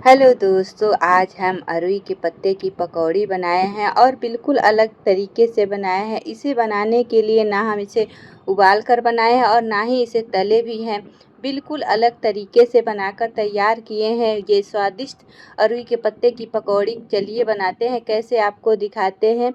Hello दोस्तों, आज हम अरुई के पत्ते की पकौड़ी बनाए हैं और बिल्कुल अलग तरीके से बनाए हैं। इसे बनाने के लिए ना हम इसे उबाल कर बनाए हैं और ना ही इसे तले भी हैं। बिल्कुल अलग तरीके से बनाकर तैयार किए हैं ये स्वादिष्ट अरुई के पत्ते की पकौड़ी। चलिए बनाते हैं, कैसे आपको दिखाते हैं।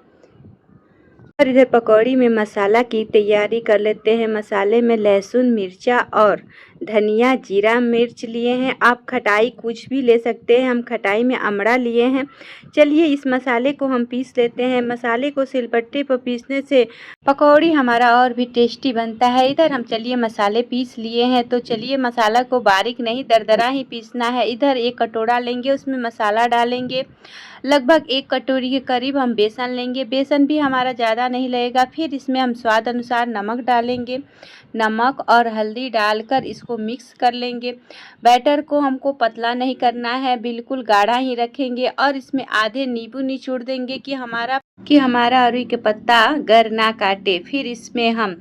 और इधर पकौड़ी में मसाला की तैयारी कर लेते हैं। मसाले में लहसुन, मिर्चा और धनिया, जीरा, मिर्च लिए हैं। आप खटाई कुछ भी ले सकते हैं, हम खटाई में अमड़ा लिए हैं। चलिए इस मसाले को हम पीस लेते हैं। मसाले को सिलबट्टे पर पीसने से पकौड़ी हमारा और भी टेस्टी बनता है। इधर हम चलिए मसाले पीस लिए हैं, तो चलिए मसाला को बारीक नहीं दरदरा ही पीसना है। इधर एक कटोरा लेंगे, उसमें मसाला डालेंगे। लगभग 1 कटोरी के करीब हम बेसन लेंगे। बेसन भी हमारा ज़्यादा नहीं लगेगा। फिर इसमें हम स्वाद अनुसार नमक डालेंगे। नमक और हल्दी डालकर इसको मिक्स कर लेंगे। बैटर को हमको पतला नहीं करना है, बिल्कुल गाढ़ा ही रखेंगे और इसमें आधे नींबू निचोड़ देंगे कि हमारा अरुई के पत्ता गर ना काटे। फिर इसमें हम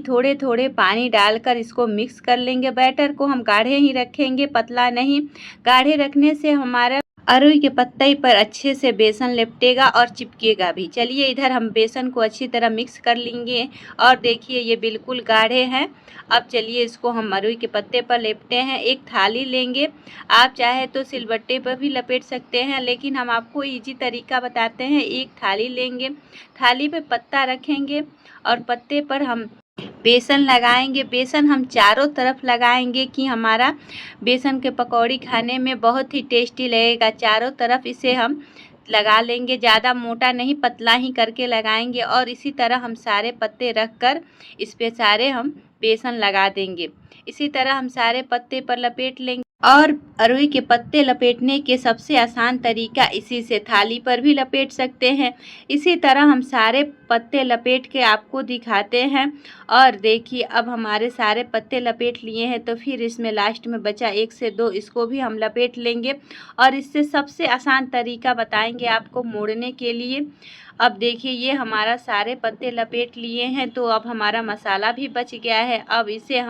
थोड़े थोड़े पानी डालकर इसको मिक्स कर लेंगे। बैटर को हम गाढ़े ही रखेंगे, पतला नहीं। गाढ़े रखने से हमारा अरुई के पत्ते पर अच्छे से बेसन लिपटेगा और चिपकेगा भी। चलिए इधर हम बेसन को अच्छी तरह मिक्स कर लेंगे और देखिए ये बिल्कुल गाढ़े हैं। अब चलिए इसको हम अरुई के पत्ते पर लेपटे हैं। एक थाली लेंगे, आप चाहे तो सिलबट्टे पर भी लपेट सकते हैं, लेकिन हम आपको इजी तरीका बताते हैं। एक थाली लेंगे, थाली पे पत्ता रखेंगे और पत्ते पर हम बेसन लगाएंगे। बेसन हम चारों तरफ लगाएंगे कि हमारा बेसन के पकौड़ी खाने में बहुत ही टेस्टी लगेगा। चारों तरफ इसे हम लगा लेंगे, ज़्यादा मोटा नहीं, पतला ही करके लगाएंगे। और इसी तरह हम सारे पत्ते रख कर इस पे सारे हम बेसन लगा देंगे। इसी तरह हम सारे पत्ते पर लपेट लेंगे। और अरुई के पत्ते लपेटने के सबसे आसान तरीका इसी से, थाली पर भी लपेट सकते हैं। इसी तरह हम सारे पत्ते लपेट के आपको दिखाते हैं। और देखिए अब हमारे सारे पत्ते लपेट लिए हैं, तो फिर इसमें लास्ट में बचा 1 से 2, इसको भी हम लपेट लेंगे। और इससे सबसे आसान तरीका बताएंगे आपको मोड़ने के लिए। अब देखिए ये हमारा सारे पत्ते लपेट लिए हैं, तो अब हमारा मसाला भी बच गया है। अब इसे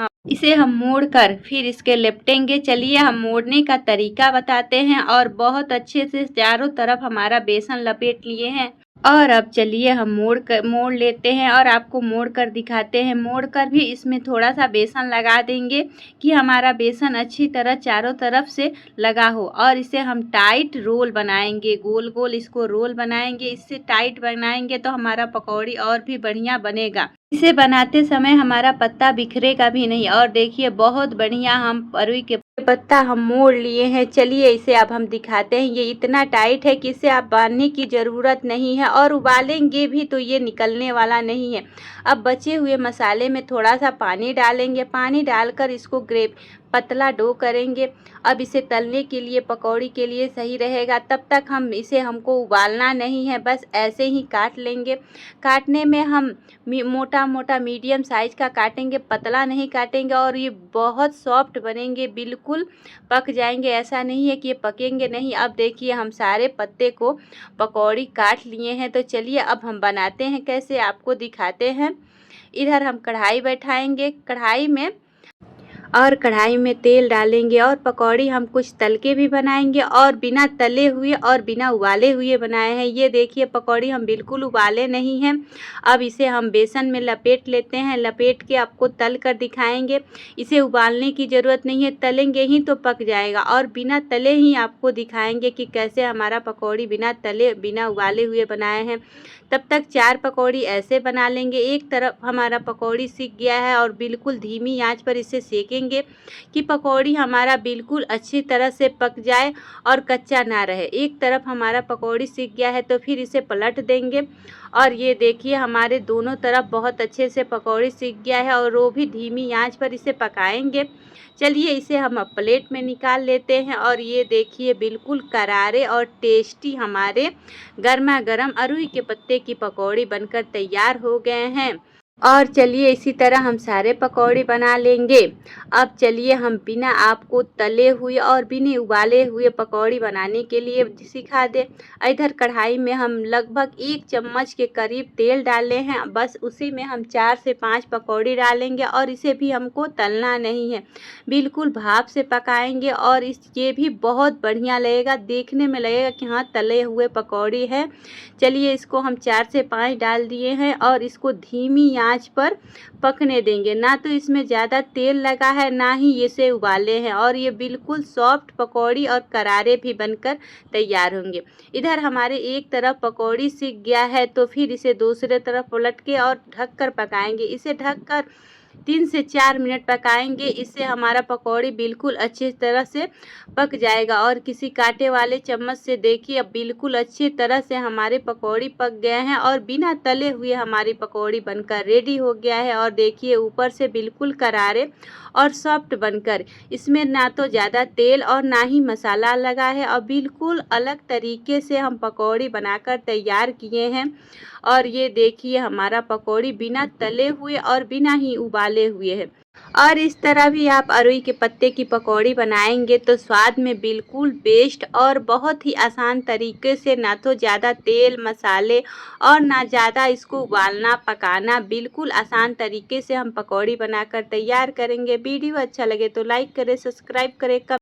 हम मोड़कर फिर इसके लिपटेंगे। चलिए हम मोड़ने का तरीका बताते हैं। और बहुत अच्छे से चारों तरफ हमारा बेसन लपेट लिए हैं। और अब चलिए हम मोड़ लेते हैं और आपको मोड़ कर दिखाते हैं। मोड़ कर भी इसमें थोड़ा सा बेसन लगा देंगे कि हमारा बेसन अच्छी तरह चारों तरफ से लगा हो। और इसे हम टाइट रोल बनाएंगे, गोल गोल इसको रोल बनाएंगे। इससे टाइट बनाएंगे तो हमारा पकौड़ी और भी बढ़िया बनेगा। इसे बनाते समय हमारा पत्ता बिखरेगा भी नहीं। और देखिए बहुत बढ़िया हम अरुई के पत्ता हम मोड़ लिए हैं। चलिए इसे अब हम दिखाते हैं। ये इतना टाइट है कि इसे आप बांधने की ज़रूरत नहीं है, और उबालेंगे भी तो ये निकलने वाला नहीं है। अब बचे हुए मसाले में थोड़ा सा पानी डालेंगे। पानी डालकर इसको पतला डो करेंगे। अब इसे तलने के लिए, पकौड़ी के लिए सही रहेगा। तब तक हमको उबालना नहीं है, बस ऐसे ही काट लेंगे। काटने में हम मोटा मोटा मीडियम साइज का काटेंगे, पतला नहीं काटेंगे। और ये बहुत सॉफ्ट बनेंगे, बिल्कुल पक जाएंगे। ऐसा नहीं है कि ये पकेंगे नहीं। अब देखिए हम सारे पत्ते को पकौड़ी काट लिए हैं, तो चलिए अब हम बनाते हैं, कैसे आपको दिखाते हैं। इधर हम कढ़ाई बैठाएंगे। कढ़ाई में तेल डालेंगे और पकौड़ी हम कुछ तल के भी बनाएंगे और बिना तले हुए और बिना उबाले हुए बनाए हैं। ये देखिए पकौड़ी हम बिल्कुल उबाले नहीं हैं। अब इसे हम बेसन में लपेट लेते हैं। लपेट के आपको तल कर दिखाएंगे। इसे उबालने की ज़रूरत नहीं है, तलेंगे ही तो पक जाएगा। और बिना तले ही आपको दिखाएंगे कि कैसे हमारा पकौड़ी बिना तले बिना उबाले हुए बनाए हैं। तब तक 4 पकौड़ी ऐसे बना लेंगे। एक तरफ हमारा पकौड़ी सिक गया है और बिल्कुल धीमी आंच पर इसे सेकेंगे कि पकौड़ी हमारा बिल्कुल अच्छी तरह से पक जाए और कच्चा ना रहे। एक तरफ हमारा पकौड़ी सिक गया है, तो फिर इसे पलट देंगे। और ये देखिए हमारे दोनों तरफ बहुत अच्छे से पकौड़ी सिक गया है, और वो भी धीमी आंच पर इसे पकाएंगे। चलिए इसे हम अब प्लेट में निकाल लेते हैं। और ये देखिए बिल्कुल करारे और टेस्टी हमारे गर्मा गर्म अरुई के पत्ते की पकौड़ी बनकर तैयार हो गए हैं। और चलिए इसी तरह हम सारे पकौड़े बना लेंगे। अब चलिए हम बिना आपको तले हुए और बिना उबाले हुए पकौड़ी बनाने के लिए सिखा दें। इधर कढ़ाई में हम लगभग 1 चम्मच के करीब तेल डाले हैं। बस उसी में हम 4 से 5 पकौड़ी डालेंगे और इसे भी हमको तलना नहीं है, बिल्कुल भाप से पकाएंगे और ये भी बहुत बढ़िया लगेगा, देखने में लगेगा कि हाँ तले हुए पकौड़ी है। चलिए इसको हम 4 से 5 डाल दिए हैं और इसको धीमी आंच पर पकने देंगे। ना तो इसमें ज़्यादा तेल लगा है, ना ही इसे उबाले हैं और ये बिल्कुल सॉफ्ट पकौड़ी और करारे भी बनकर तैयार होंगे। इधर हमारे एक तरफ पकौड़ी सिक गया है तो फिर इसे दूसरे तरफ पलट के और ढककर पकाएंगे। इसे ढककर 3 से 4 मिनट पकाएंगे। इससे हमारा पकौड़ी बिल्कुल अच्छी तरह से पक जाएगा और किसी कांटे वाले चम्मच से देखिए अब बिल्कुल अच्छी तरह से हमारे पकौड़ी पक गए हैं और बिना तले हुए हमारी पकौड़ी बनकर रेडी हो गया है। और देखिए ऊपर से बिल्कुल करारे और सॉफ्ट बनकर, इसमें ना तो ज़्यादा तेल और ना ही मसाला लगा है और बिल्कुल अलग तरीके से हम पकौड़ी बनाकर तैयार किए हैं। और ये देखिए हमारा पकौड़ी बिना तले हुए और बिना ही उबाले हुए है। और इस तरह भी आप अरुई के पत्ते की पकौड़ी बनाएंगे तो स्वाद में बिल्कुल बेस्ट और बहुत ही आसान तरीके से, ना तो ज़्यादा तेल मसाले और ना ज़्यादा इसको उबालना पकाना, बिल्कुल आसान तरीके से हम पकौड़ी बनाकर तैयार करेंगे। वीडियो अच्छा लगे तो लाइक करें, सब्सक्राइब करें।